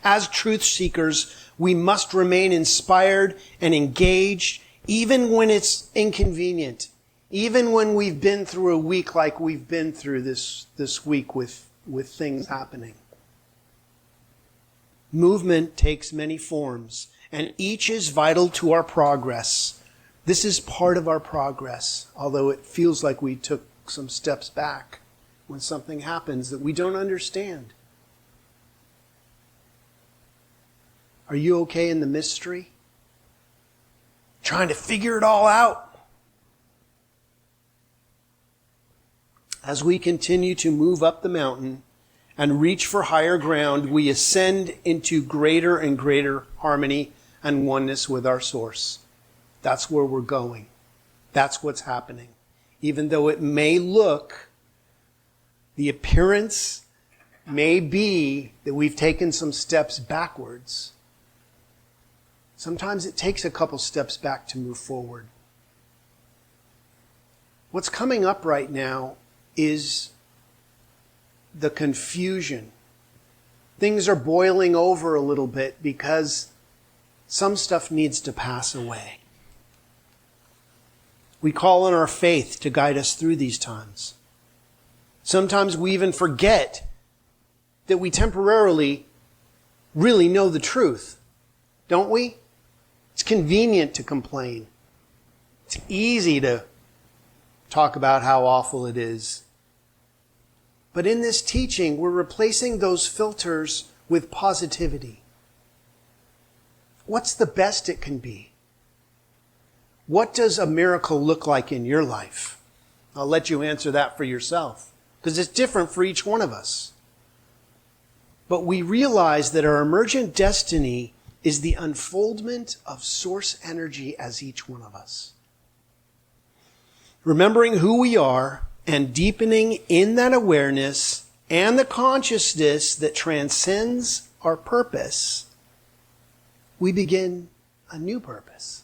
Speaker 4: As truth seekers, we must remain inspired and engaged
Speaker 7: Even when it's inconvenient, even when we've been through a week like we've been through this week with things happening. Movement takes many forms, and each is vital to our progress. This is part of our progress, although it feels like we took some steps back when something happens that we don't understand. Are you okay in the mystery? Trying to figure it all out? As we continue to move up the mountain and reach for higher ground, we ascend into greater and greater harmony and oneness with our source. That's where we're going. That's what's happening. Even though it may look, the appearance may be that we've taken some steps backwards. Sometimes it takes a couple steps back to move forward. What's coming up right now is the confusion. Things are boiling over a little bit because some stuff needs to pass away. We call on our faith to guide us through these times. Sometimes we even forget that we temporarily really know the truth, don't we? It's convenient to complain. It's easy to talk about how awful it is. But in this teaching, we're replacing those filters with positivity. What's the best it can be? What does a miracle look like in your life? I'll let you answer that for yourself, because it's different for each one of us. But we realize that our emergent destiny is the unfoldment of source energy as each one of us. Remembering who we are and deepening in that awareness and the consciousness that transcends our purpose, we begin a new purpose.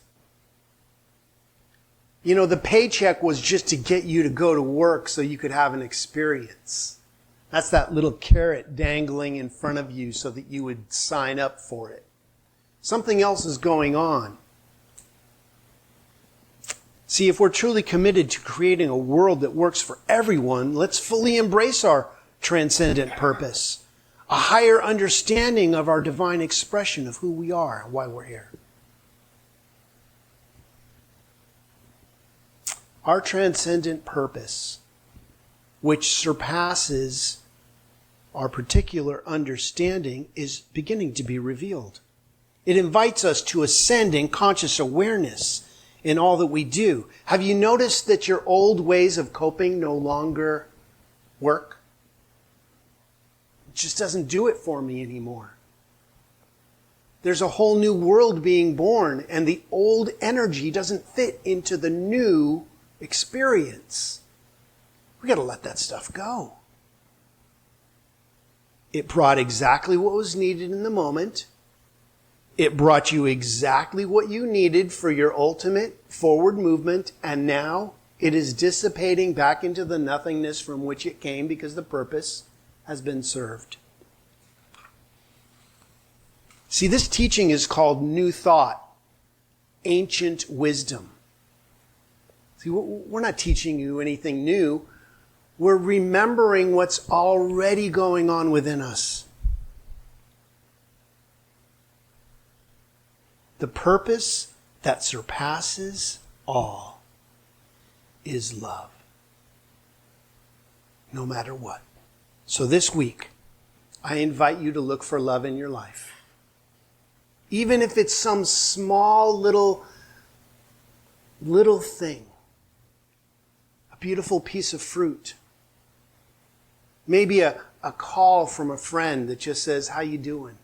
Speaker 7: You know, the paycheck was just to get you to go to work so you could have an experience. That's that little carrot dangling in front of you so that you would sign up for it. Something else is going on. See, if we're truly committed to creating a world that works for everyone, let's fully embrace our transcendent purpose, a higher understanding of our divine expression of who we are and why we're here. Our transcendent purpose, which surpasses our particular understanding, is beginning to be revealed. It invites us to ascend in conscious awareness in all that we do. Have you noticed that your old ways of coping no longer work? It just doesn't do it for me anymore. There's a whole new world being born, and the old energy doesn't fit into the new experience. We got to let that stuff go. It brought exactly what was needed in the moment. It brought you exactly what you needed for your ultimate forward movement, and now it is dissipating back into the nothingness from which it came because the purpose has been served. See, this teaching is called New Thought, Ancient Wisdom. See, we're not teaching you anything new. We're remembering what's already going on within us. The purpose that surpasses all is love. No matter what. So this week, I invite you to look for love in your life. Even if it's some small little thing. A beautiful piece of fruit. Maybe a call from a friend that just says, "How you doing?"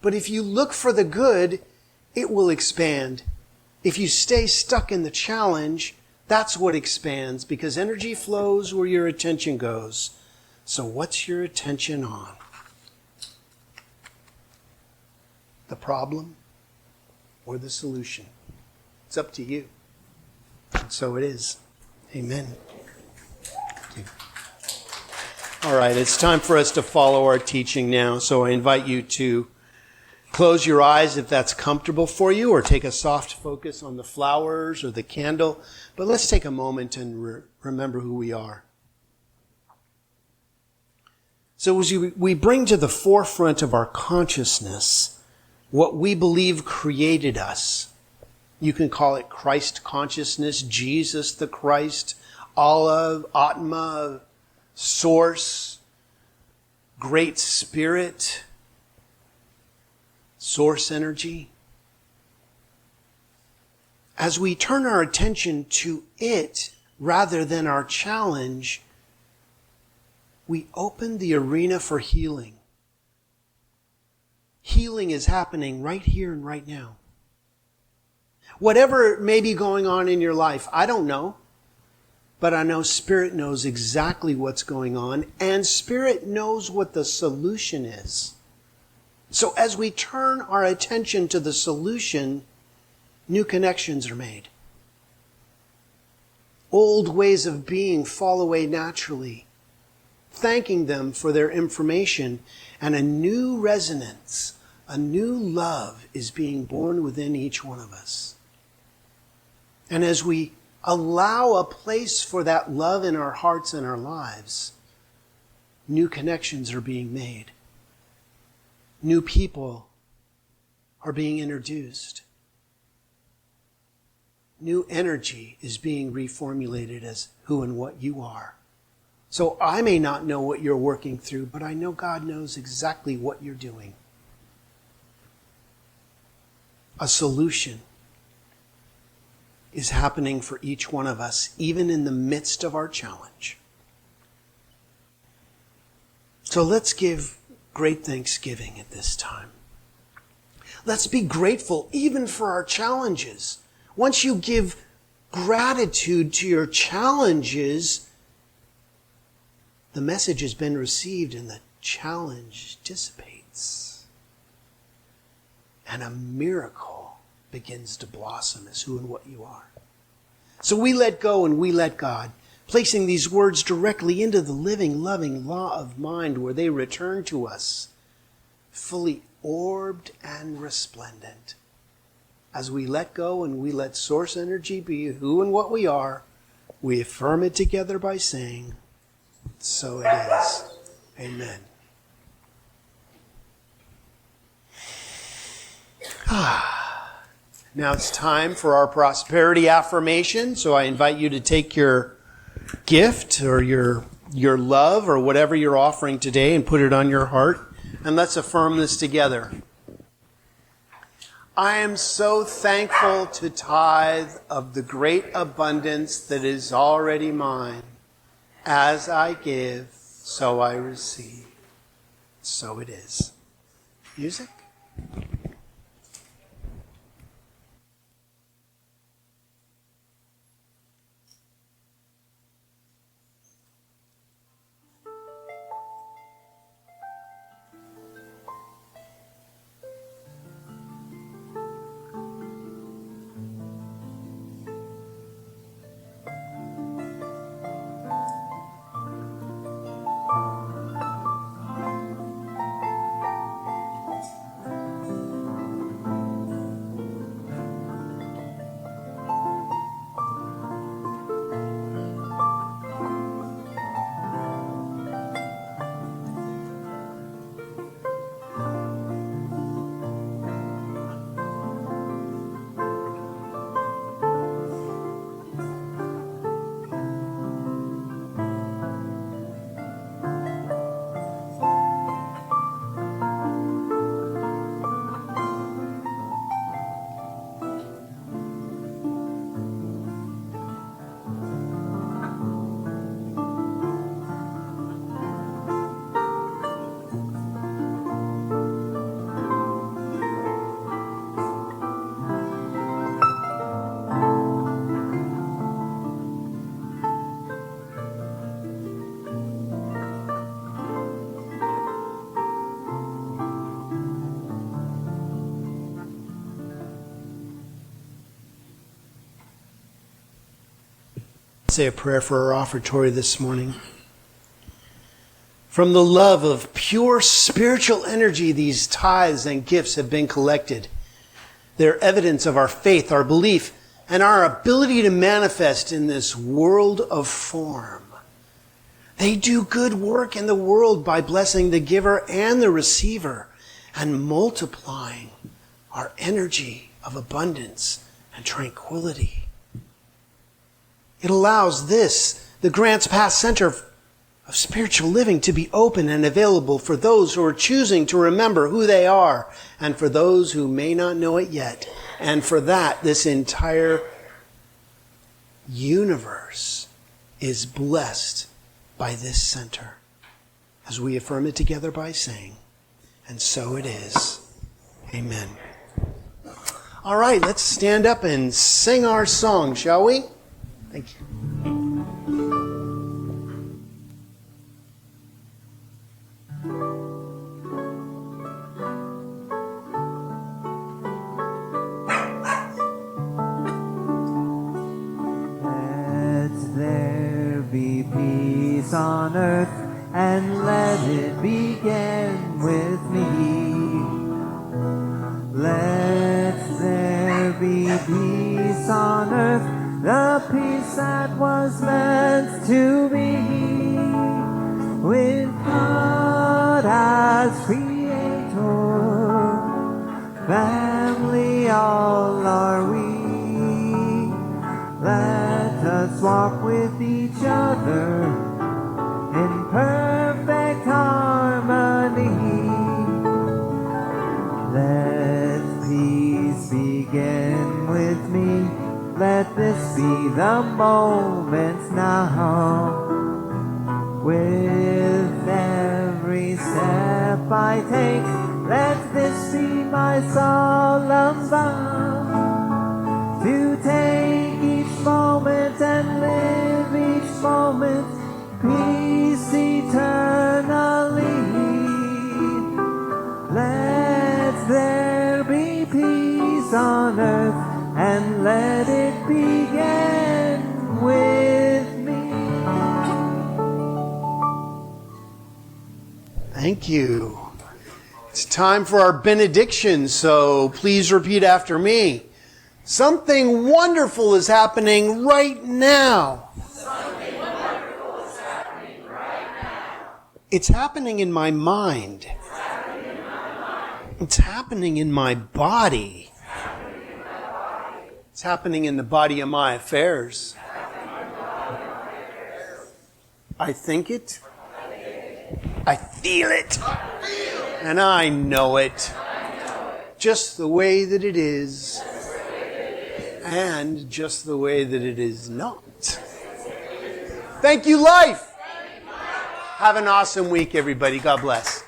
Speaker 7: But if you look for the good, it will expand. If you stay stuck in the challenge, that's what expands, because energy flows where your attention goes. So what's your attention on? The problem or the solution? It's up to you. And so it is. Amen. Thank you. All right, it's time for us to follow our teaching now. So I invite you to Close your eyes if that's comfortable for you, or take a soft focus on the flowers or the candle. But let's take a moment and remember who we are. So as we bring to the forefront of our consciousness what we believe created us. You can call it Christ consciousness, Jesus the Christ, Allah, Atma, Source, Great Spirit, Source energy. As we turn our attention to it rather than our challenge, we open the arena for healing. Healing is happening right here and right now. Whatever may be going on in your life, I don't know. But I know Spirit knows exactly what's going on, and Spirit knows what the solution is. So as we turn our attention to the solution, new connections are made. Old ways of being fall away naturally, thanking them for their information, and a new resonance, a new love is being born within each one of us. And as we allow a place for that love in our hearts and our lives, new connections are being made. New people are being introduced. New energy is being reformulated as who and what you are. So I may not know what you're working through, but I know God knows exactly what you're doing. A solution is happening for each one of us, even in the midst of our challenge. So let's give great thanksgiving at this time. Let's be grateful even for our challenges. Once you give gratitude to your challenges, the message has been received and the challenge dissipates. And a miracle begins to blossom as who and what you are. So we let go and we let God, placing these words directly into the living, loving law of mind where they return to us, fully orbed and resplendent. As we let go and we let source energy be who and what we are, we affirm it together by saying, so it is. Amen. Now it's time for our prosperity affirmation. So I invite you to take your gift or your love or whatever you're offering today and put it on your heart. And let's affirm this together. I am so thankful to tithe of the great abundance that is already mine. As I give, so I receive. So it is. Music? Say a prayer for our offertory this morning. From the love of pure spiritual energy, these tithes and gifts have been collected. They're evidence of our faith, our belief, and our ability to manifest in this world of form. They do good work in the world by blessing the giver and the receiver and multiplying our energy of abundance and tranquility. It allows the Grants Pass Center of Spiritual Living, to be open and available for those who are choosing to remember who they are, and for those who may not know it yet. And for that, this entire universe is blessed by this center, as we affirm it together by saying, and so it is. Amen. All right, let's stand up and sing our song, shall we? Thank you.
Speaker 1: Let there be peace on earth, and let it begin with me. Let there be peace on earth, the peace that was meant to be, with God as creator, family all are we. Let us walk with each other in perfect harmony. Let peace begin with me. Let this be the moment now. With every step I take, let this be my solemn vow, to take each moment and live each moment peace eternally. Let there be peace on earth, and let it begin with me.
Speaker 7: Thank you. It's time for our benediction, so please repeat after me. Something wonderful is happening right now.
Speaker 2: Something wonderful is happening right now.
Speaker 7: It's happening in my mind.
Speaker 2: It's happening in my mind.
Speaker 7: It's happening in my body.
Speaker 2: It's happening in my body.
Speaker 7: It's happening in the body of my affairs.
Speaker 2: It's happening in the body of my affairs.
Speaker 7: I think it. I feel it. And I know it. Just the way that it is. And just the way that it is not. Thank you, life. Have an awesome week, everybody. God bless.